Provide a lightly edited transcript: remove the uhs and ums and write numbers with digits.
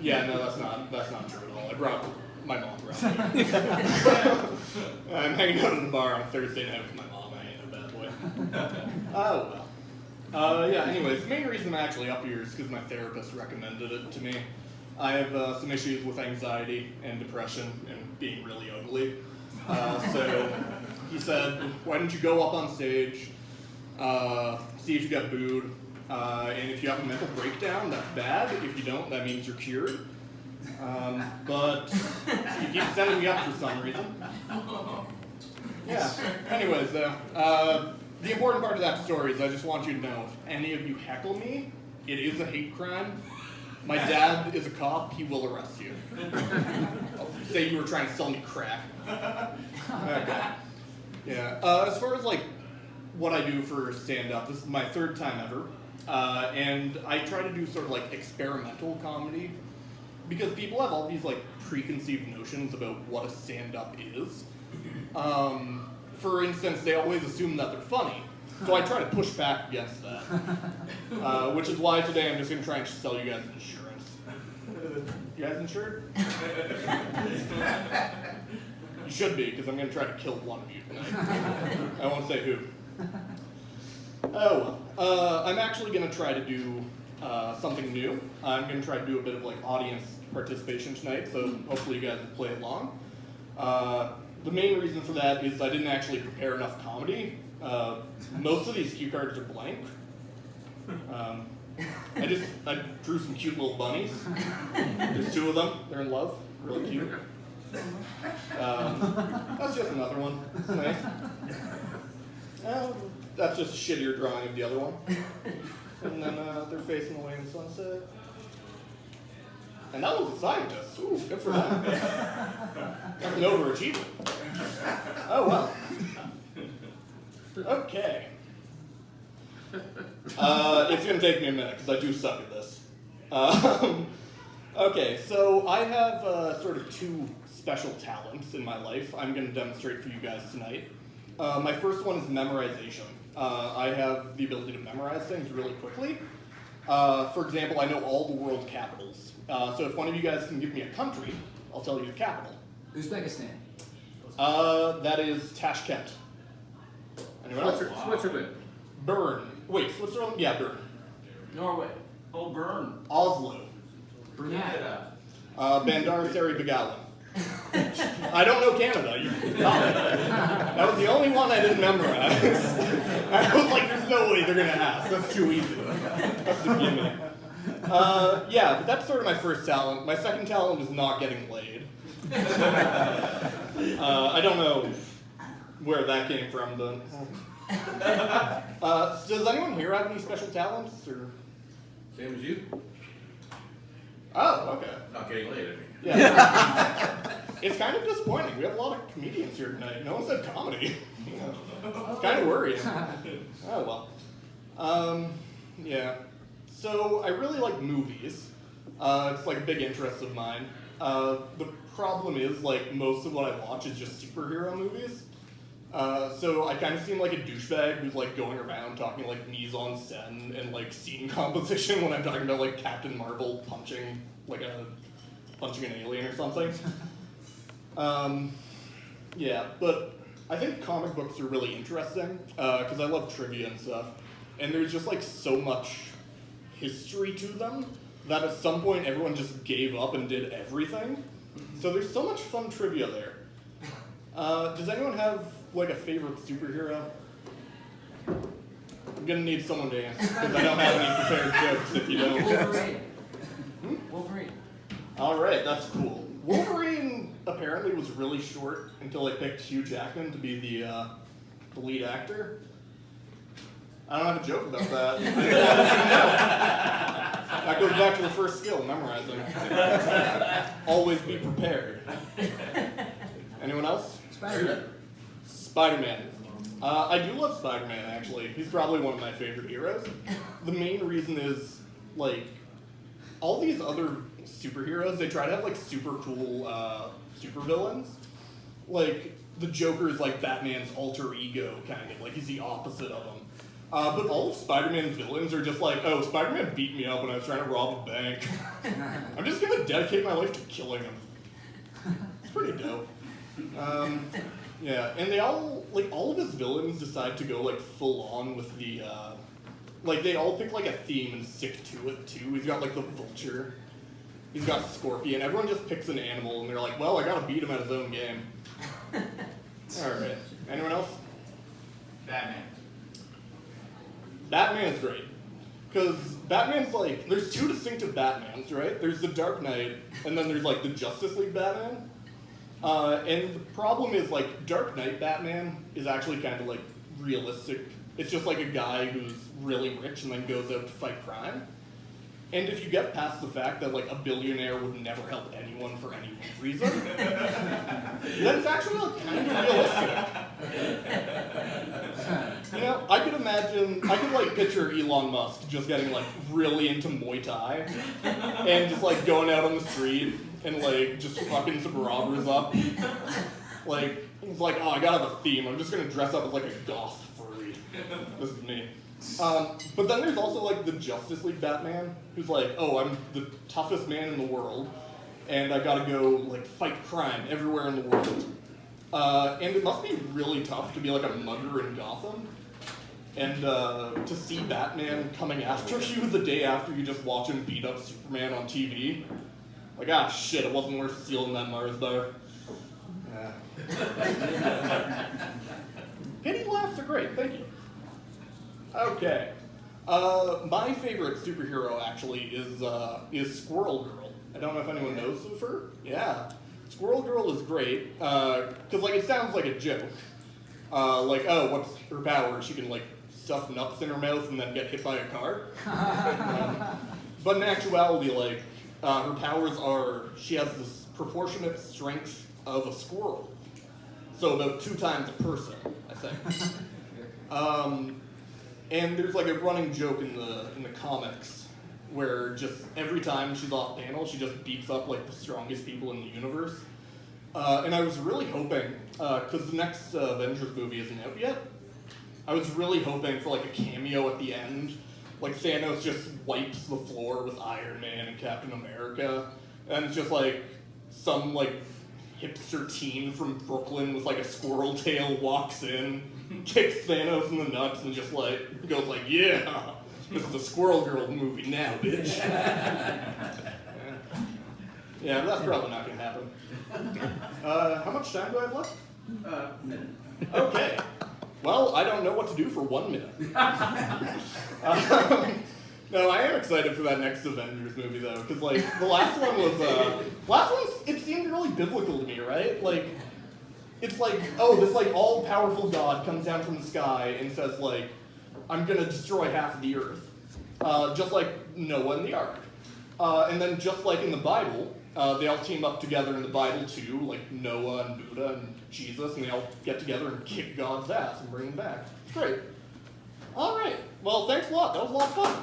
Yeah, no, that's not true at all. I brought my mom around. I'm hanging out at the bar on Thursday night with my mom. I ain't no bad boy. Oh well. Yeah. Anyways, the main reason I'm actually up here is because my therapist recommended it to me. I have some issues with anxiety and depression and being really ugly. So he said, "Why don't you go up on stage, see if you get booed, and if you have a mental breakdown, that's bad. If you don't, that means you're cured." But he keeps sending me up for some reason. Yeah. Anyways, the important part of that story is I just want you to know, if any of you heckle me, it is a hate crime. My dad is a cop. He will arrest you. Say you were trying to sell me crack. Okay. Yeah. As far as like what I do for stand-up, this is my third time ever, and I try to do sort of like experimental comedy because people have all these like preconceived notions about what a stand-up is. For instance, they always assume that they're funny. So I try to push back against that. Which is why today I'm just going to try and sell you guys insurance. You guys insured? You should be, because I'm going to try to kill one of you tonight. I won't say who. Oh well. I'm actually going to try to do something new. I'm going to try to do a bit of like audience participation tonight, so hopefully you guys will play along. The main reason for that is I didn't actually prepare enough comedy. Most of these cue cards are blank. I drew some cute little bunnies. There's two of them. They're in love. Really cute. That's just another one. It's nice. That's just a shittier drawing of the other one. And then they're facing away in the sunset. And that was a scientist. Ooh, good for them. That's an overachiever. Oh well. Okay. It's going to take me a minute because I do suck at this. Okay, so I have sort of two special talents in my life I'm going to demonstrate for you guys tonight. My first one is memorization. I have the ability to memorize things really quickly. For example, I know all the world capitals. So if one of you guys can give me a country, I'll tell you the capital. Uzbekistan. That is Tashkent. Anyone else? Switzerland. Bern. Wait, Switzerland? Yeah, Bern. Norway. Oh, Bern. Oslo. Canada. Bandar Seri Begawan. I don't know Canada. You got it. That was the only one I didn't memorize. I was like, there's no way they're going to ask. That's too easy. That's the gimme. Yeah, but that's sort of my first talent. My second talent is not getting laid. I don't know where that came from, though. Does anyone here have any special talents? Or? Same as you. Oh, okay. Not getting laid, I mean. Yeah. It's kind of disappointing. We have a lot of comedians here tonight. No one said comedy. It's kind of worrying. Oh, well. Yeah. So, I really like movies. It's like a big interest of mine. The problem is, like, most of what I watch is just superhero movies. So I kind of seem like a douchebag who's like going around talking like mise en scène and like scene composition when I'm talking about like Captain Marvel punching an alien or something. Yeah, but I think comic books are really interesting because I love trivia and stuff, and there's just like so much history to them that at some point everyone just gave up and did everything. So there's so much fun trivia there. Does anyone have like a favorite superhero? I'm gonna need someone to answer because I don't have any prepared jokes if you don't. Wolverine. Wolverine. Alright, that's cool. Wolverine apparently was really short until they picked Hugh Jackman to be the lead actor. I don't have a joke about that. That goes back to the first skill, memorizing. Always be prepared. Anyone else? Spider-Man. Spider-Man. I do love Spider-Man, actually. He's probably one of my favorite heroes. The main reason is, like, all these other superheroes, they try to have, like, super cool supervillains. Like, the Joker is, like, Batman's alter ego, kind of. Like, he's the opposite of him. But all of Spider-Man's villains are just like, oh, Spider-Man beat me up when I was trying to rob a bank. I'm just gonna dedicate my life to killing him. It's pretty dope. Yeah, and they all, like, all of his villains decide to go, like, full on with the, like, they all pick, like, a theme and stick to it, too. He's got, like, the vulture. He's got Scorpion. Everyone just picks an animal, and they're like, well, I gotta beat him at his own game. Alright. Anyone else? Batman. Batman is great. Because Batman's like, there's two distinctive Batmans, right? There's the Dark Knight, and then there's, like, the Justice League Batman. And the problem is, like, Dark Knight Batman is actually kind of, like, realistic. It's just like a guy who's really rich and then goes out to fight crime. And if you get past the fact that, like, a billionaire would never help anyone for any reason, then it's actually, like, kind of realistic. You know, I could like, picture Elon Musk just getting, like, really into Muay Thai and just, like, going out on the street and, like, just fucking some robbers up. Like, he's like, oh, I gotta have a theme. I'm just gonna dress up as, like, a goth furry. This is me. But then there's also, like, the Justice League Batman, who's like, oh, I'm the toughest man in the world, and I gotta go, like, fight crime everywhere in the world. And it must be really tough to be, like, a mugger in Gotham, and to see Batman coming after you the day after you just watch him beat up Superman on TV. Like, ah, shit, it wasn't worth stealing that Mars bar. Yeah. Pity laughs are great, thank you. Okay. My favorite superhero, actually, is Squirrel Girl. I don't know if anyone knows of her. Yeah. Squirrel Girl is great, because, like, it sounds like a joke. Like, oh, what's her power? She can, like, stuff nuts in her mouth and then get hit by a car. But in actuality, like, her powers are, she has this proportionate strength of a squirrel. So about 2 times a person, I think. And there's, like, a running joke in the comics where just every time she's off panel, she just beats up, like, the strongest people in the universe. And I was really hoping, because the next Avengers movie isn't out yet, I was really hoping for, like, a cameo at the end. Like, Thanos just wipes the floor with Iron Man and Captain America, and it's just, like, some, like, hipster teen from Brooklyn with, like, a squirrel tail walks in, kicks Thanos in the nuts, and just, like, goes like, yeah, this is a Squirrel Girl movie now, bitch. Yeah, that's probably not gonna happen. How much time do I have left? Minute. Okay. Well, I don't know what to do for 1 minute. No, I am excited for that next Avengers movie, though, because, like, the last one, it seemed really biblical to me, right? Like, it's like, oh, this, like, all-powerful God comes down from the sky and says, like, I'm gonna destroy half of the earth. Just like Noah and the Ark. And then just like in the Bible, they all team up together in the Bible too, like Noah and Buddha and Jesus, and they all get together and kick God's ass and bring him back. It's great. All right. Well, thanks a lot. That was a lot of fun.